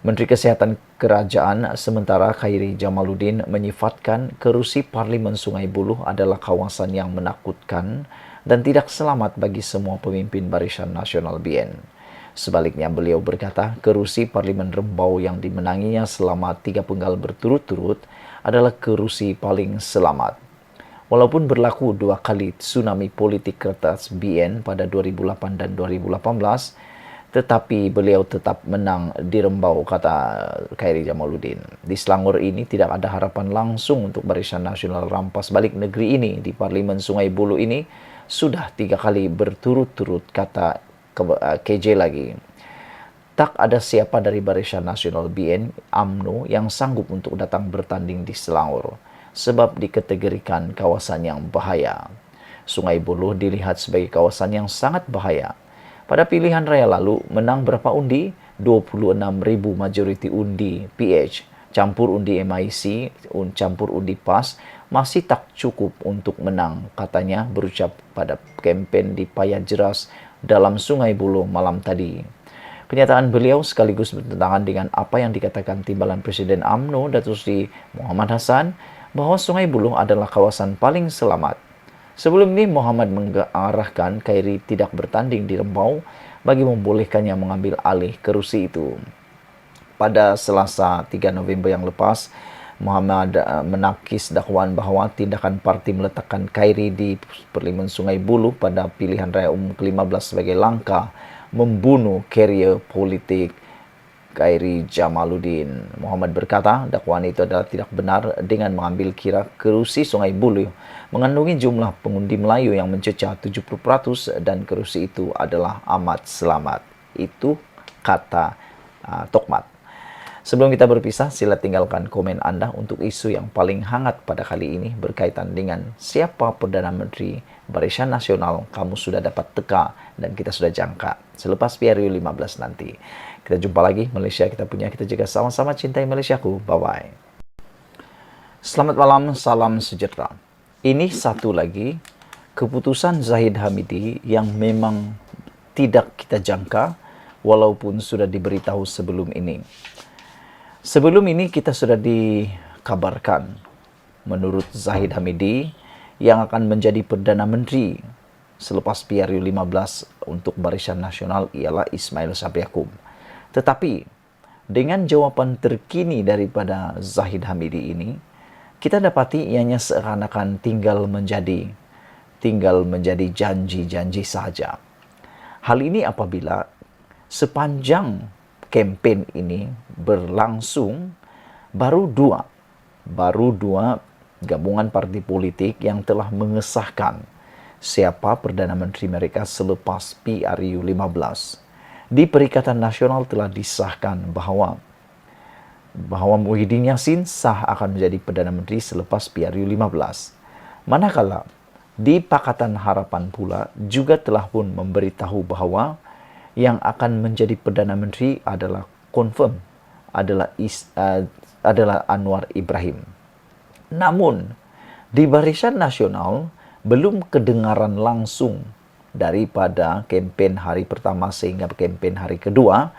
Menteri Kesehatan Kerajaan sementara Khairi Jamaluddin menyifatkan kerusi Parlimen Sungai Buloh adalah kawasan yang menakutkan dan tidak selamat bagi semua pemimpin Barisan Nasional BN. Sebaliknya beliau berkata kerusi Parlimen Rembau yang dimenanginya selama 3 penggal berturut-turut adalah kerusi paling selamat. Walaupun berlaku 2 kali tsunami politik kertas BN pada 2008 dan 2018, tetapi beliau tetap menang di Rembau, kata Khairi Jamaluddin. Di Selangor ini tidak ada harapan langsung untuk Barisan Nasional rampas balik negeri ini. Di Parlimen Sungai Buloh ini sudah 3 kali berturut-turut, kata KJ lagi. Tak ada siapa dari Barisan Nasional BN UMNO yang sanggup untuk datang bertanding di Selangor, sebab dikategorikan kawasan yang bahaya. Sungai Buloh dilihat sebagai kawasan yang sangat bahaya. Pada pilihan raya lalu, menang berapa undi? 26.000 majoriti undi PH, campur undi MIC, campur undi PAS, masih tak cukup untuk menang, katanya berucap pada kempen di Paya Jeras dalam Sungai Buloh malam tadi. Kenyataan beliau sekaligus bertentangan dengan apa yang dikatakan Timbalan Presiden UMNO Datuk Seri Muhammad Hassan bahwa Sungai Buloh adalah kawasan paling selamat. Sebelum ini Muhammad mengarahkan Khairi tidak bertanding di Rembau bagi membolehkannya mengambil alih kerusi itu. Pada Selasa 3 November yang lepas, Muhammad menakis dakwaan bahwa tindakan parti meletakkan Khairi di Parlimen Sungai Buloh pada pilihan raya umum ke-15 sebagai langkah membunuh karier politik Khairi Jamaluddin. Muhammad berkata dakwaan itu adalah tidak benar dengan mengambil kira kerusi Sungai Buloh mengandungi jumlah pengundi Melayu yang mencecah 70% dan kerusi itu adalah amat selamat. Itu kata Tokmat. Sebelum kita berpisah, sila tinggalkan komen Anda untuk isu yang paling hangat pada kali ini berkaitan dengan siapa Perdana Menteri Barisan Nasional kamu sudah dapat teka dan kita sudah jangka selepas PRU 15 nanti. Kita jumpa lagi, Malaysia kita punya, kita jaga sama-sama, cintai Malaysiaku. Bye-bye. Selamat malam, salam sejahtera. Ini satu lagi keputusan Zahid Hamidi yang memang tidak kita jangka walaupun sudah diberitahu sebelum ini. Sebelum ini kita sudah dikabarkan menurut Zahid Hamidi yang akan menjadi Perdana Menteri selepas PRU 15 untuk Barisan Nasional ialah Ismail Sabri Yaakob. Tetapi dengan jawapan terkini daripada Zahid Hamidi ini, kita dapati ianya seakan-akan tinggal menjadi janji-janji sahaja. Hal ini apabila sepanjang kempen ini berlangsung baru dua gabungan parti politik yang telah mengesahkan siapa Perdana Menteri mereka selepas PRU 15. Di Perikatan Nasional telah disahkan bahwa Muhyiddin Yassin sah akan menjadi Perdana Menteri selepas PRU 15. Manakala di Pakatan Harapan pula juga telah pun memberitahu bahwa yang akan menjadi Perdana Menteri adalah confirm adalah Anwar Ibrahim. Namun di Barisan Nasional belum kedengaran langsung daripada kempen hari pertama sehingga kempen hari kedua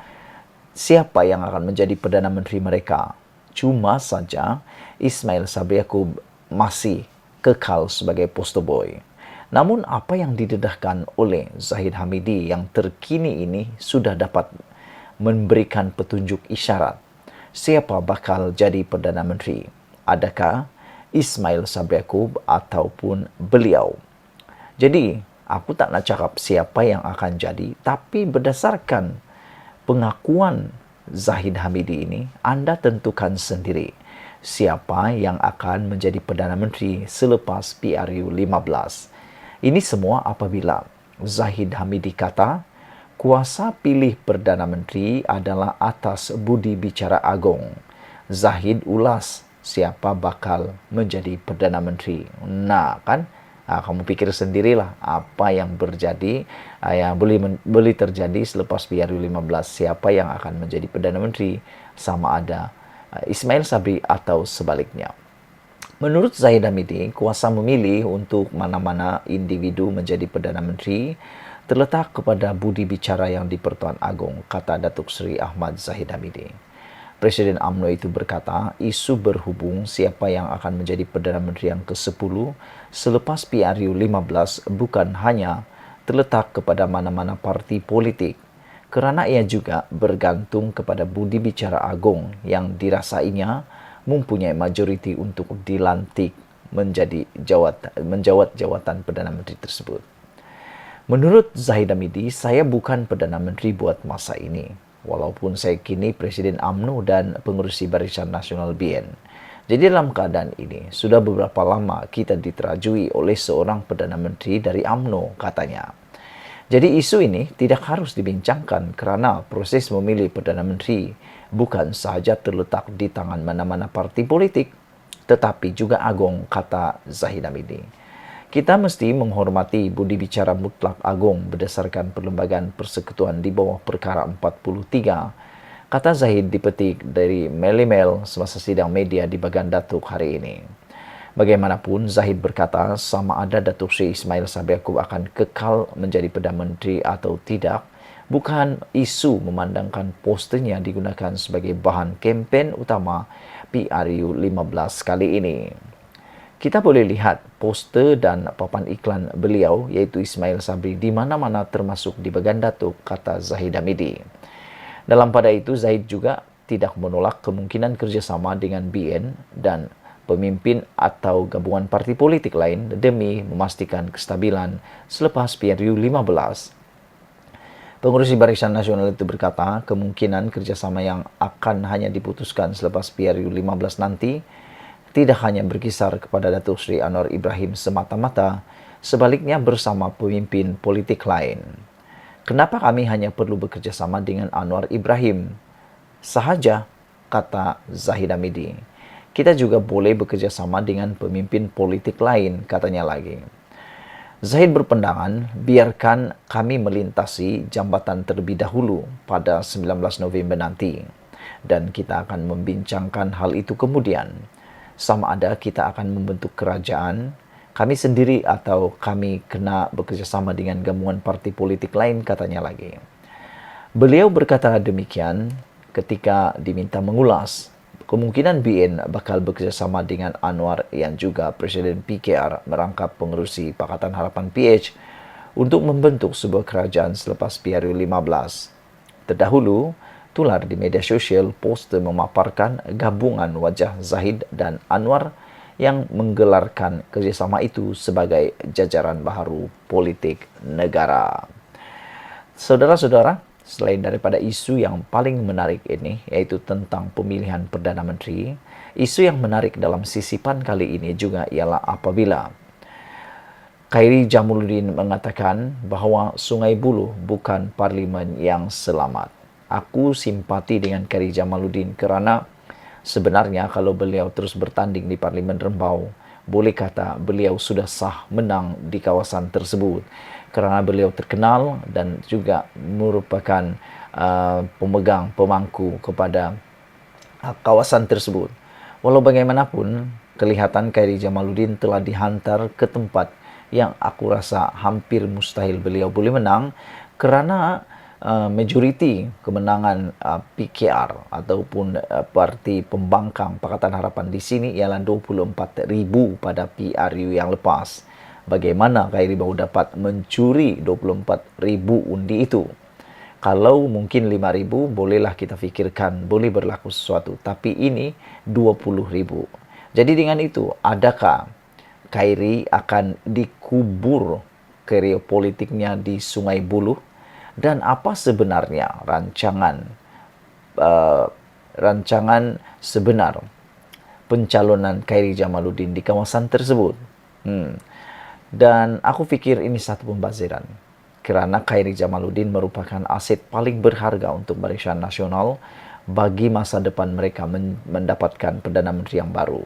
siapa yang akan menjadi Perdana Menteri mereka. Cuma saja Ismail Sabri Yaakob masih kekal sebagai poster boy. Namun apa yang didedahkan oleh Zahid Hamidi yang terkini ini sudah dapat memberikan petunjuk isyarat siapa bakal jadi Perdana Menteri. Adakah Ismail Sabri Yaakob ataupun beliau? Jadi aku tak nak cakap siapa yang akan jadi, tapi berdasarkan pengakuan Zahid Hamidi ini, Anda tentukan sendiri siapa yang akan menjadi Perdana Menteri selepas PRU 15. Ini semua apabila Zahid Hamidi kata, kuasa pilih Perdana Menteri adalah atas budi bicara agung. Zahid ulas siapa bakal menjadi Perdana Menteri. Nah kan, kamu pikir sendirilah apa yang terjadi, yang boleh terjadi selepas PRU 15. Siapa yang akan menjadi Perdana Menteri, sama ada Ismail Sabri atau sebaliknya. Menurut Zahid Hamidi, kuasa memilih untuk mana-mana individu menjadi Perdana Menteri terletak kepada budi bicara yang di-Pertuan Agong, kata Datuk Seri Ahmad Zahid Hamidi. Presiden UMNO itu berkata, isu berhubung siapa yang akan menjadi Perdana Menteri yang ke-10 selepas PRU 15 bukan hanya terletak kepada mana-mana parti politik, kerana ia juga bergantung kepada budi bicara agung yang dirasainya mempunyai majoriti untuk dilantik menjawat jawatan Perdana Menteri tersebut. Menurut Zahid Hamidi, saya bukan Perdana Menteri buat masa ini. Walaupun saya kini Presiden UMNO dan pengurusi Barisan Nasional BN. Jadi dalam keadaan ini, sudah beberapa lama kita diterajui oleh seorang Perdana Menteri dari UMNO, katanya. Jadi isu ini tidak harus dibincangkan kerana proses memilih Perdana Menteri bukan sahaja terletak di tangan mana-mana parti politik, tetapi juga agung, kata Zahid Hamidi. Kita mesti menghormati budi bicara mutlak agung berdasarkan Perlembagaan Persekutuan di bawah Perkara 43, kata Zahid dipetik dari Mail semasa sidang media di Bagan Datuk hari ini. Bagaimanapun, Zahid berkata sama ada Datuk Seri Ismail Sabri Yaakob akan kekal menjadi Perdana Menteri atau tidak, bukan isu memandangkan posternya digunakan sebagai bahan kempen utama PRU 15 kali ini. Kita boleh lihat poster dan papan iklan beliau, iaitu Ismail Sabri, di mana-mana termasuk di Bagan Datuk, kata Zahid Hamidi. Dalam pada itu, Zahid juga tidak menolak kemungkinan kerjasama dengan BN dan pemimpin atau gabungan parti politik lain demi memastikan kestabilan selepas PRU 15. Pengurusi Barisan Nasional itu berkata, kemungkinan kerjasama yang akan hanya diputuskan selepas PRU 15 nanti tidak hanya berkisar kepada Datuk Seri Anwar Ibrahim semata-mata, sebaliknya bersama pemimpin politik lain. Kenapa kami hanya perlu bekerjasama dengan Anwar Ibrahim sahaja, kata Zahid Hamidi. Kita juga boleh bekerjasama dengan pemimpin politik lain, katanya lagi. Zahid berpandangan, biarkan kami melintasi jambatan terlebih dahulu pada 19 November nanti, dan kita akan membincangkan hal itu kemudian. Sama ada kita akan membentuk kerajaan, kami sendiri atau kami kena bekerjasama dengan gabungan parti politik lain, katanya lagi. Beliau berkata demikian ketika diminta mengulas kemungkinan BN bakal bekerjasama dengan Anwar yang juga Presiden PKR merangkap pengerusi Pakatan Harapan PH untuk membentuk sebuah kerajaan selepas PRU 15. Terdahulu, tular di media sosial poster memaparkan gabungan wajah Zahid dan Anwar yang menggelarkan kerjasama itu sebagai jajaran baharu politik negara. Saudara-saudara, selain daripada isu yang paling menarik ini, yaitu tentang pemilihan Perdana Menteri, isu yang menarik dalam sisipan kali ini juga ialah apabila Khairi Jamaluddin mengatakan bahawa Sungai Buloh bukan parlimen yang selamat. Aku simpati dengan Khairi Jamaluddin kerana sebenarnya kalau beliau terus bertanding di Parlimen Rembau, boleh kata beliau sudah sah menang di kawasan tersebut kerana beliau terkenal dan juga merupakan pemegang pemangku kepada kawasan tersebut. Walau bagaimanapun, kelihatan Khairi Jamaluddin telah dihantar ke tempat yang aku rasa hampir mustahil beliau boleh menang kerana majoriti kemenangan PKR ataupun parti pembangkang Pakatan Harapan di sini ialah 24,000 pada PRU yang lepas. Bagaimana Khairi baru dapat mencuri 24,000 undi itu? Kalau mungkin 5,000 bolehlah kita fikirkan boleh berlaku sesuatu, tapi ini 20,000. Jadi dengan itu, adakah Khairi akan dikubur karier politiknya di Sungai Buloh? Dan apa sebenarnya rancangan sebenar pencalonan Khairi Jamaluddin di kawasan tersebut? Dan aku fikir ini satu pembaziran kerana Khairi Jamaluddin merupakan aset paling berharga untuk Barisan Nasional bagi masa depan mereka mendapatkan Perdana Menteri yang baru.